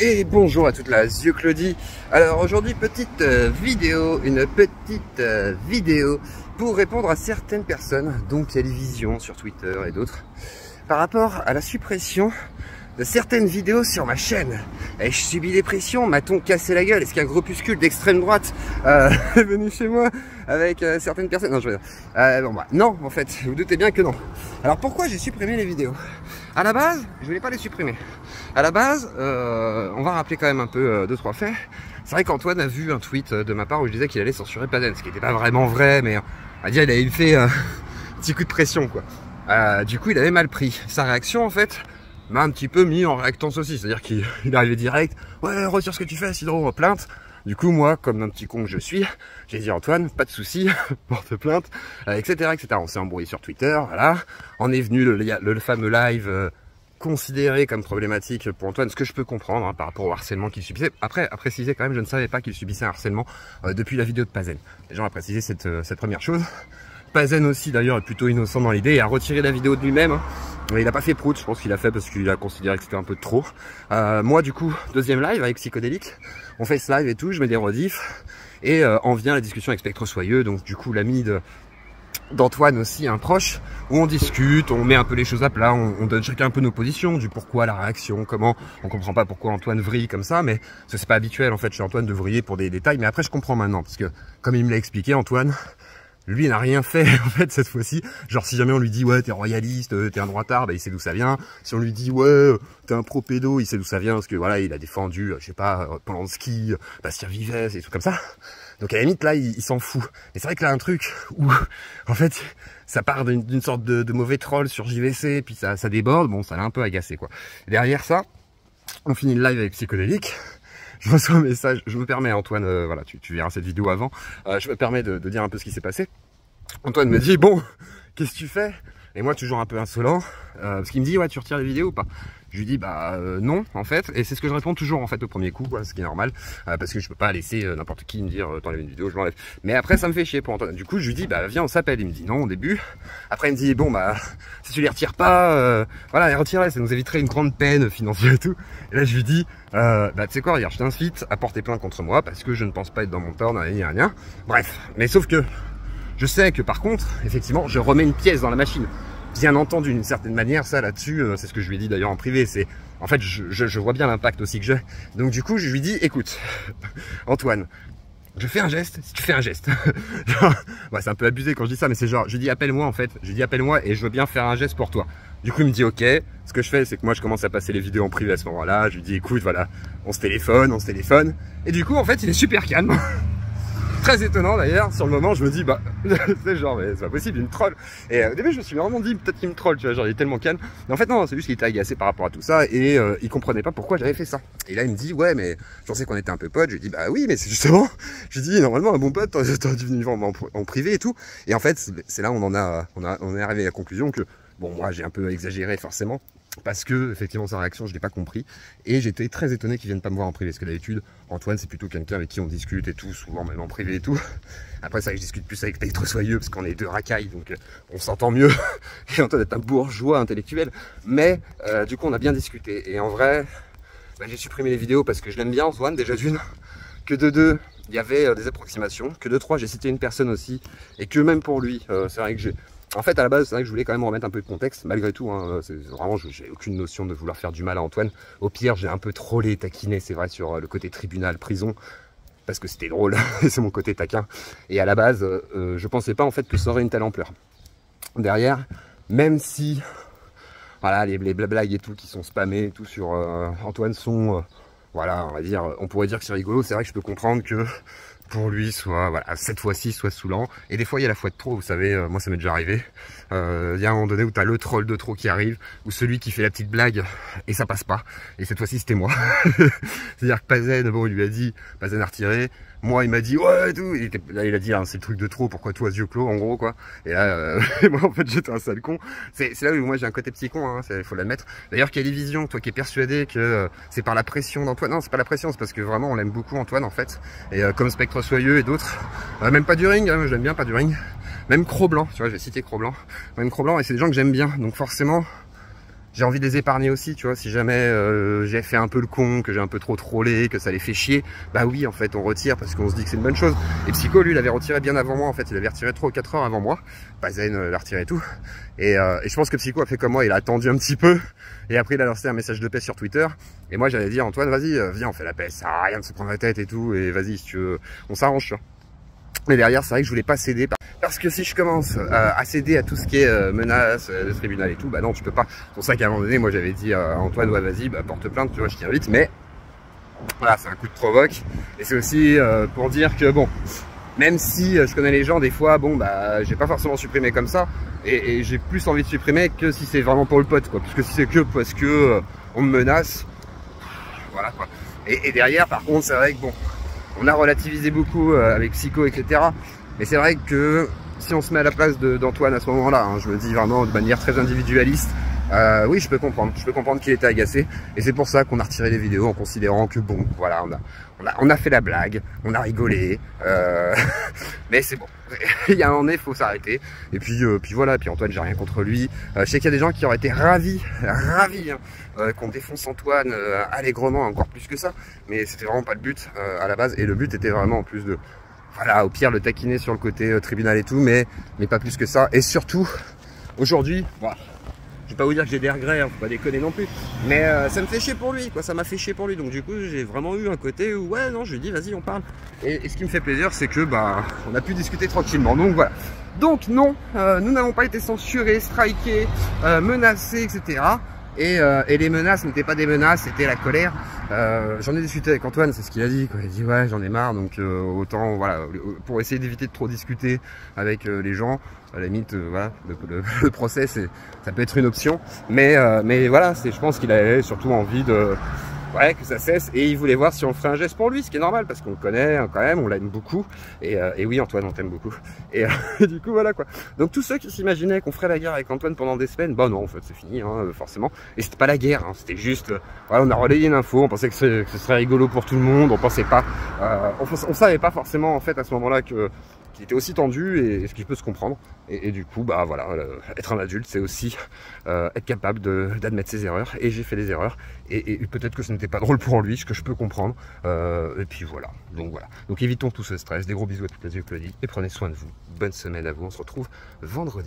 Et bonjour à toute la Yeux Claudie. Alors aujourd'hui une petite vidéo pour répondre à certaines personnes, donc Télévision sur Twitter et d'autres, par rapport à la suppression de certaines vidéos sur ma chaîne. Et je subis des pressions, m'a-t-on cassé la gueule? Est-ce qu'un groupuscule d'extrême droite est venu chez moi avec certaines personnes? Non, je veux dire. Bon, bah, non, en fait, vous doutez bien que non. Alors pourquoi j'ai supprimé les vidéos? À la base, je voulais pas les supprimer. À la base, on va rappeler quand même un peu 2-3 faits. C'est vrai qu'Antoine a vu un tweet de ma part où je disais qu'il allait censurer Pazen, ce qui n'était pas vraiment vrai, mais on va dire il avait fait un petit coup de pression, quoi. Du coup, il avait mal pris. Sa réaction, en fait, m'a un petit peu mis en réactance aussi. C'est-à-dire qu'il arrivait direct, ouais, retire ce que tu fais, Sidro, plainte. Du coup, moi, comme un petit con que je suis, j'ai dit Antoine, pas de souci, porte plainte, etc., etc. On s'est embrouillé sur Twitter, voilà. On est venu le fameux live considéré comme problématique pour Antoine, ce que je peux comprendre hein, par rapport au harcèlement qu'il subissait. Après, à préciser quand même, je ne savais pas qu'il subissait un harcèlement depuis la vidéo de Pazen. Les gens ont précisé cette première chose. Pazen aussi d'ailleurs est plutôt innocent dans l'idée et a retiré la vidéo de lui-même. Hein. Il n'a pas fait prout, je pense qu'il a fait parce qu'il a considéré que c'était un peu trop. Moi du coup, deuxième live avec Psychodélique, on fait ce live et tout, je mets des rediffs et en vient la discussion avec Spectre Soyeux, donc du coup l'ami d'Antoine aussi, un proche, où on discute, on met un peu les choses à plat, on donne chacun un peu nos positions, du pourquoi, la réaction, comment, on comprend pas pourquoi Antoine vrille comme ça, mais c'est pas habituel en fait chez Antoine de vriller pour des détails, mais après je comprends maintenant, parce que comme il me l'a expliqué, Antoine, lui il n'a rien fait en fait cette fois-ci. Genre si jamais on lui dit ouais t'es royaliste, t'es un droitard, bah il sait d'où ça vient. Si on lui dit ouais t'es un pro-pédo, il sait d'où ça vient parce que voilà il a défendu, je sais pas, Polanski, Bastien Vivès et tout comme ça. Donc à la limite là il s'en fout. Mais c'est vrai que là un truc où en fait ça part d'une sorte de mauvais troll sur JVC puis ça déborde, bon ça l'a un peu agacé quoi. Et derrière ça, on finit le live avec Psychodélique. Je reçois un message, je me permets Antoine, voilà, tu verras cette vidéo avant, je me permets de dire un peu ce qui s'est passé. Antoine me dit, bon, qu'est-ce que tu fais? Et moi toujours un peu insolent, parce qu'il me dit, ouais, tu retires les vidéos ou pas? Je lui dis, bah non, en fait, et c'est ce que je réponds toujours en fait au premier coup, quoi, ce qui est normal, parce que je peux pas laisser n'importe qui me dire, t'enlèves une vidéo, je l'enlève. Mais après ça me fait chier pour Antoine, du coup je lui dis, bah viens on s'appelle, il me dit non au début, après il me dit, bon bah, si tu les retires pas, voilà, retire-les, ça nous éviterait une grande peine financière et tout, et là je lui dis, bah tu sais quoi, regarde, je t'invite à porter plainte contre moi, parce que je ne pense pas être dans mon tort, rien. Bref, mais sauf que, je sais que par contre, effectivement, je remets une pièce dans la machine. Bien entendu, d'une certaine manière, ça là-dessus, c'est ce que je lui ai dit d'ailleurs en privé, c'est en fait je vois bien l'impact aussi que j'ai. Donc du coup je lui dis, écoute, Antoine, je fais un geste, si tu fais un geste. Ouais, c'est un peu abusé quand je dis ça, mais c'est genre, je dis appelle-moi en fait, je dis appelle-moi et je veux bien faire un geste pour toi. Du coup il me dit ok, ce que je fais c'est que moi je commence à passer les vidéos en privé à ce moment-là, je lui dis écoute voilà, on se téléphone, et du coup en fait il est super calme. Très étonnant d'ailleurs, sur le moment je me dis bah c'est genre mais c'est pas possible, il me troll. Et au début je me suis vraiment dit peut-être qu'il me troll, tu vois, genre il est tellement calme. Mais en fait non, c'est juste qu'il était agacé par rapport à tout ça et il comprenait pas pourquoi j'avais fait ça. Et là il me dit ouais mais je pensais qu'on était un peu potes, je lui dis bah oui mais c'est justement, je lui dis normalement un bon pote t'aurais dû venir en privé et tout. Et en fait c'est là où on est arrivé à la conclusion que bon moi j'ai un peu exagéré forcément. Parce que effectivement sa réaction je l'ai pas compris et j'étais très étonné qu'il vienne pas me voir en privé parce que d'habitude Antoine c'est plutôt quelqu'un avec qui on discute et tout, souvent même en privé et tout. Après ça je discute plus avec Spectre Soyeux parce qu'on est deux racailles donc on s'entend mieux et Antoine est un bourgeois intellectuel mais du coup on a bien discuté et en vrai bah, j'ai supprimé les vidéos parce que je l'aime bien Antoine déjà d'une, que de deux il y avait des approximations, que de trois j'ai cité une personne aussi et que même pour lui c'est vrai que j'ai... En fait, à la base, c'est vrai que je voulais quand même remettre un peu de contexte, malgré tout. Hein, vraiment, j'ai aucune notion de vouloir faire du mal à Antoine. Au pire, j'ai un peu trollé, taquiné, c'est vrai, sur le côté tribunal, prison, parce que c'était drôle, c'est mon côté taquin. Et à la base, je pensais pas en fait que ça aurait une telle ampleur. Derrière, même si, voilà, les blagues et tout qui sont spammés et tout sur Antoine sont, voilà, on va dire, on pourrait dire que c'est rigolo. C'est vrai que je peux comprendre que pour lui, soit voilà, cette fois-ci, soit saoulant. Et des fois, il y a la fois de trop, vous savez, moi ça m'est déjà arrivé. Il y a un moment donné où tu as le troll de trop qui arrive, ou celui qui fait la petite blague et ça passe pas. Et cette fois-ci, c'était moi. C'est-à-dire que Pazen, bon, il lui a dit, Pazen a retiré. Moi, il m'a dit, ouais, et tout. Là, il a dit, hein, c'est le truc de trop, pourquoi toi, yeux clos, en gros, quoi. Et là, moi, en fait, j'étais un sale con. C'est là où moi, j'ai un côté petit con, hein, il faut l'admettre. D'ailleurs, Télévision, toi qui es persuadé que c'est par la pression d'Antoine. Non, c'est pas la pression, c'est parce que vraiment, on l'aime beaucoup, Antoine, en fait. Et comme Spectre Soyeux et d'autres. Même pas du ring, hein, je l'aime bien, pas du ring. Même Cro-Blanc, tu vois, je vais citer Cro-Blanc. Même Cro-Blanc, et c'est des gens que j'aime bien. Donc, forcément, j'ai envie de les épargner aussi, tu vois, si jamais j'ai fait un peu le con, que j'ai un peu trop trollé, que ça les fait chier, bah oui, en fait, on retire parce qu'on se dit que c'est une bonne chose. Et Psycho, lui, il avait retiré bien avant moi, en fait, il avait retiré 3 ou 4 heures avant moi. Bah, Zen l'a retiré tout. Et je pense que Psycho a fait comme moi, il a attendu un petit peu, et après il a lancé un message de paix sur Twitter. Et moi, j'allais dire, Antoine, vas-y, viens, on fait la paix, ça sert à rien de se prendre la tête et tout, et vas-y, si tu veux, on s'arrange, tu vois. Mais derrière, c'est vrai que je voulais pas céder. Parce que si je commence à céder à tout ce qui est menaces de tribunal et tout, bah non, tu peux pas. C'est pour ça qu'à un moment donné, moi j'avais dit à Antoine, ouais, vas-y, bah, porte plainte, tu vois, je tiens vite. Mais voilà, c'est un coup de provoque. Et c'est aussi pour dire que bon, même si je connais les gens, des fois, bon, bah, j'ai pas forcément supprimé comme ça. Et j'ai plus envie de supprimer que si c'est vraiment pour le pote, quoi. Puisque si c'est que parce que on me menace, voilà, quoi. Et derrière, par contre, c'est vrai que bon, on a relativisé beaucoup avec Psycho, etc. Mais c'est vrai que si on se met à la place d'Antoine à ce moment-là, hein, je me dis vraiment de manière très individualiste, oui, je peux comprendre qu'il était agacé. Et c'est pour ça qu'on a retiré les vidéos en considérant que bon, voilà, on a fait la blague, on a rigolé, mais c'est bon. Il y a un moment donné, il faut s'arrêter. Et puis voilà, puis Antoine, j'ai rien contre lui. Je sais qu'il y a des gens qui auraient été ravis hein, qu'on défonce Antoine allègrement, encore plus que ça. Mais c'était vraiment pas le but à la base. Et le but était vraiment en plus de, voilà, au pire le taquiner sur le côté tribunal et tout, mais pas plus que ça. Et surtout, aujourd'hui, voilà. Je vais pas vous dire que j'ai des regrets, hein, faut pas déconner non plus. Mais ça me fait chier pour lui, quoi. Ça m'a fait chier pour lui. Donc du coup, j'ai vraiment eu un côté où, ouais, non, je lui ai dit, vas-y, on parle. Et ce qui me fait plaisir, c'est que, bah, on a pu discuter tranquillement. Donc voilà. Donc non, nous n'avons pas été censurés, strikés, menacés, etc. Et les menaces n'étaient pas des menaces, c'était la colère. J'en ai discuté avec Antoine, c'est ce qu'il a dit, quoi. Il a dit ouais, j'en ai marre, donc autant, voilà, pour essayer d'éviter de trop discuter avec les gens, à la limite, voilà, le procès, ça peut être une option. Mais voilà, je pense qu'il avait surtout envie de, ouais, que ça cesse, et il voulait voir si on ferait un geste pour lui, ce qui est normal, parce qu'on le connaît hein, quand même, on l'aime beaucoup, et oui, Antoine, on t'aime beaucoup, et du coup, voilà quoi. Donc tous ceux qui s'imaginaient qu'on ferait la guerre avec Antoine pendant des semaines, bah non, en fait, c'est fini, hein, forcément, et c'était pas la guerre, hein, c'était juste, voilà, on a relayé une info, on pensait que ce serait rigolo pour tout le monde, on pensait pas, on savait pas forcément, en fait, à ce moment-là, qu'il était aussi tendu, et ce qui peut se comprendre, et du coup, bah voilà, être un adulte, c'est aussi être capable d'admettre ses erreurs, et j'ai fait des erreurs, et peut-être que ce n'était pas drôle pour lui, ce que je peux comprendre, et puis voilà, donc évitons tout ce stress, des gros bisous à toute la Claudie, et prenez soin de vous, bonne semaine à vous, on se retrouve vendredi.